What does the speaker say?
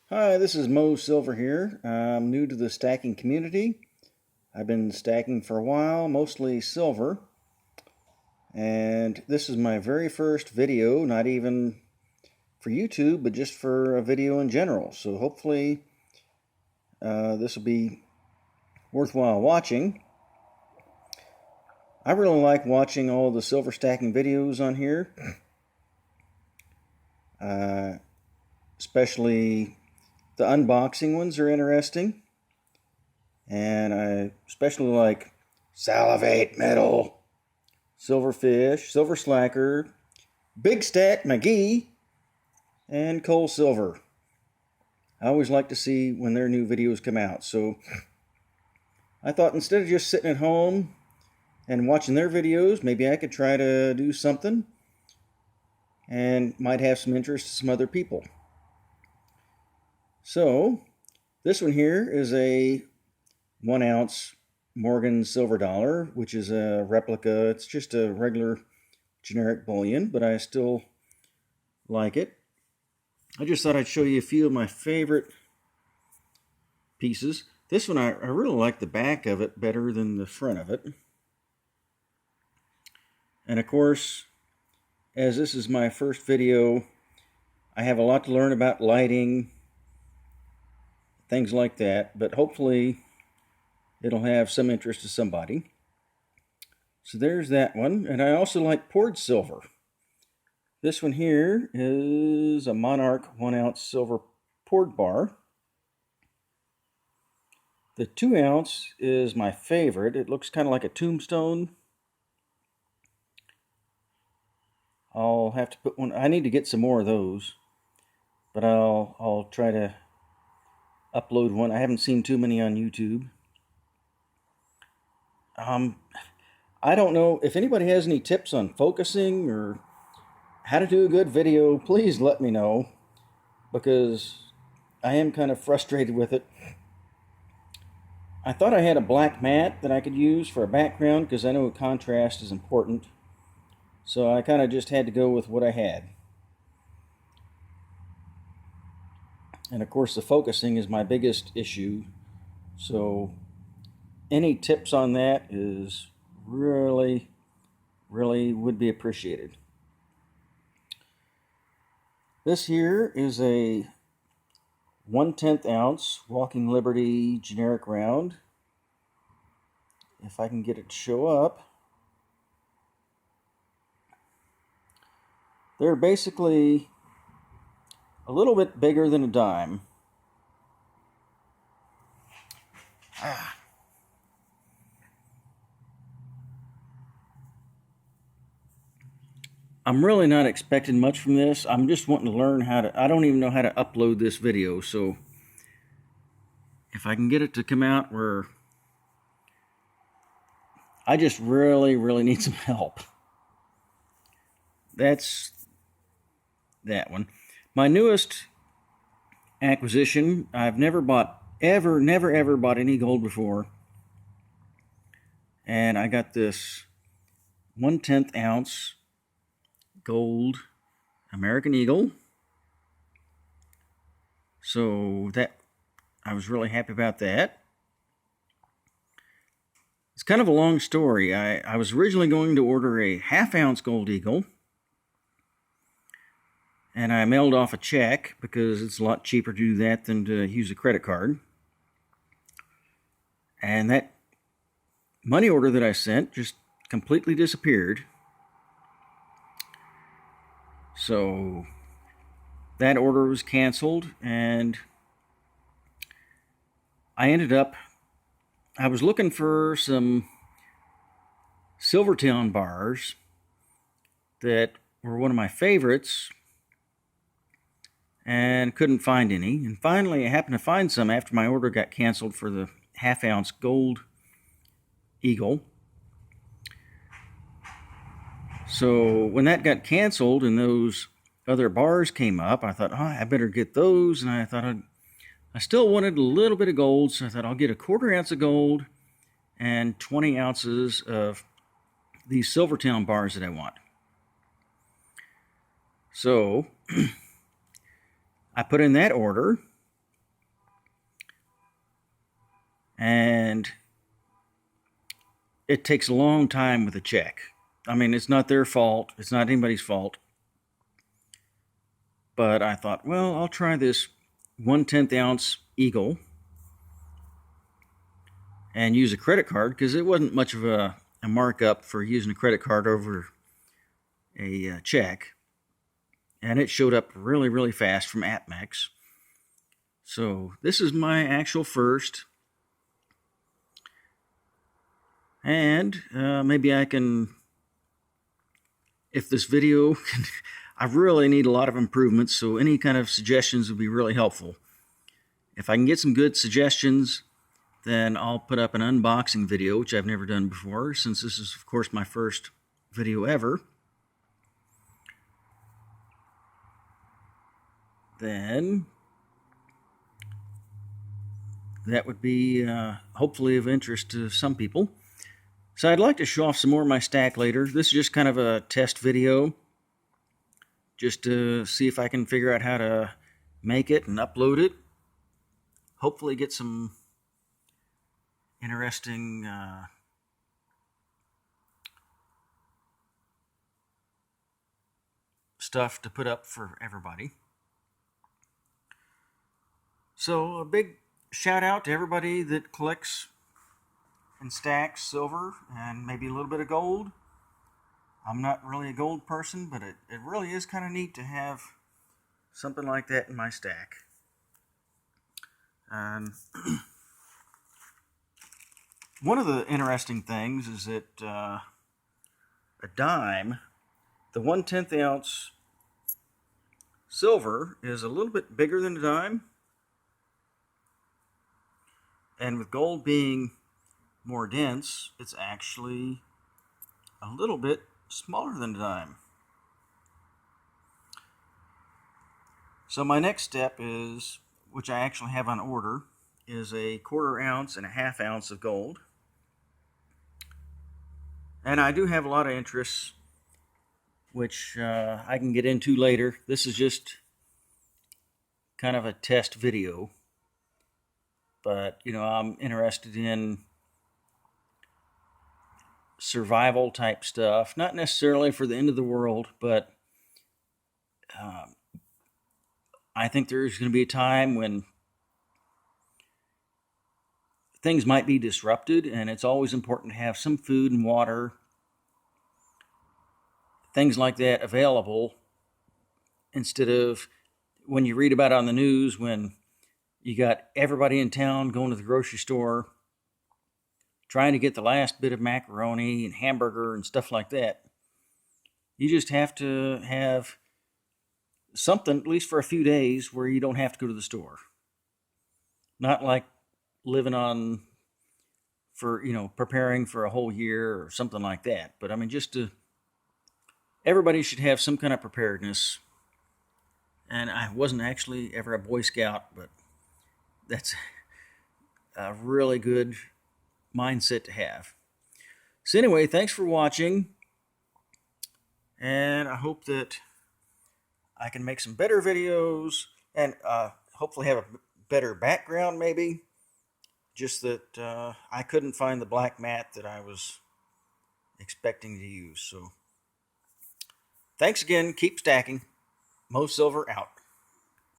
Hi, this is Mo Silver here. I'm new to the stacking community. I've been stacking for a while, mostly silver. And this is my very first video, not even for YouTube, but just for a video in general. So hopefully this will be worthwhile watching. I really like watching all the silver stacking videos on here. Especially the unboxing ones are interesting. And I especially like Salivate Metal, Silverfish, Silver Slacker, Big Stack McGee, and Coal Silver. I always like to see when their new videos come out. So I thought instead of just sitting at home and watching their videos, maybe I could try to do something and might have some interest to some other people. So this one here is a 1 ounce Morgan silver dollar, which is a replica. It's just a regular generic bullion, but I still like it. I just thought I'd show you a few of my favorite pieces. This one, I really like the back of it better than the front of it. And of course, as this is my first video, I have a lot to learn about lighting, things like that, but hopefully it'll have some interest to somebody. So there's that one. And I also like poured silver. This one here is a Monarch 1 ounce silver poured bar. The 2 ounce is my favorite. It looks kind of like a tombstone. I'll have to put one. I need to get some more of those, but I'll try to upload one. I haven't seen too many on YouTube. I don't know if anybody has any tips on focusing or how to do a good video. Please let me know, because I am kind of frustrated with it. I thought I had a black mat that I could use for a background because I know contrast is important. So I kind of just had to go with what I had. And of course the focusing is my biggest issue. So any tips on that is really would be appreciated. This here is a 1/10 ounce Walking Liberty generic round. If I can get it to show up. They're basically a little bit bigger than a dime. I'm really not expecting much from this. I'm just wanting to learn how to, I don't even know how to upload this video, so if I can get it to come out where I just really need some help. That's that one. My newest acquisition, I've never ever bought any gold before. And I got this 1/10 ounce gold American Eagle. So that, I was really happy about that. It's kind of a long story. I was originally going to order a 1/2 ounce gold eagle, and I mailed off a check because it's a lot cheaper to do that than to use a credit card. And that money order that I sent just completely disappeared. So that order was canceled, and I was looking for some Silvertowne bars that were one of my favorites and couldn't find any. And finally I happened to find some after my order got canceled for the 1/2 ounce gold eagle. So when that got canceled and those other bars came up, I thought, I better get those. And I thought I still wanted a little bit of gold, so I thought I'll get a 1/4 ounce of gold and 20 ounces of these Silvertowne bars that I want. So I put in that order, and it takes a long time with a check. I mean, it's not their fault. It's not anybody's fault. But I thought, well, I'll try this 1/10 ounce Eagle and use a credit card, because it wasn't much of a markup for using a credit card over a check. And it showed up really, really fast from AppMex. So this is my actual first. And maybe I can, if this video can, I really need a lot of improvements, so any kind of suggestions would be really helpful. If I can get some good suggestions, then I'll put up an unboxing video, which I've never done before, since this is, of course, my first video ever. Then that would be hopefully of interest to some people. So I'd like to show off some more of my stack later. This is just kind of a test video, just to see if I can figure out how to make it and upload it. Hopefully get some interesting stuff to put up for everybody. So a big shout out to everybody that collects and stacks silver and maybe a little bit of gold. I'm not really a gold person, but it really is kind of neat to have something like that in my stack. One of the interesting things is that a dime, the 1/10 ounce silver, is a little bit bigger than a dime. And with gold being more dense, it's actually a little bit smaller than a dime. So my next step is, which I actually have on order, is a 1/4 ounce and a 1/2 ounce of gold. And I do have a lot of interests, which I can get into later. This is just kind of a test video. But, you know, I'm interested in survival type stuff. Not necessarily for the end of the world, but I think there's going to be a time when things might be disrupted, and it's always important to have some food and water, things like that, available, instead of when you read about it on the news, when you got everybody in town going to the grocery store trying to get the last bit of macaroni and hamburger and stuff like that. You just have to have something, at least for a few days, where you don't have to go to the store. Not like living on for, you know, preparing for a whole year or something like that. But I mean, just to, everybody should have some kind of preparedness. And I wasn't actually ever a Boy Scout, but that's a really good mindset to have. So anyway, thanks for watching, and I hope that I can make some better videos and hopefully have a better background, maybe. Just that I couldn't find the black mat that I was expecting to use. So thanks again. Keep stacking. Mo Silver out.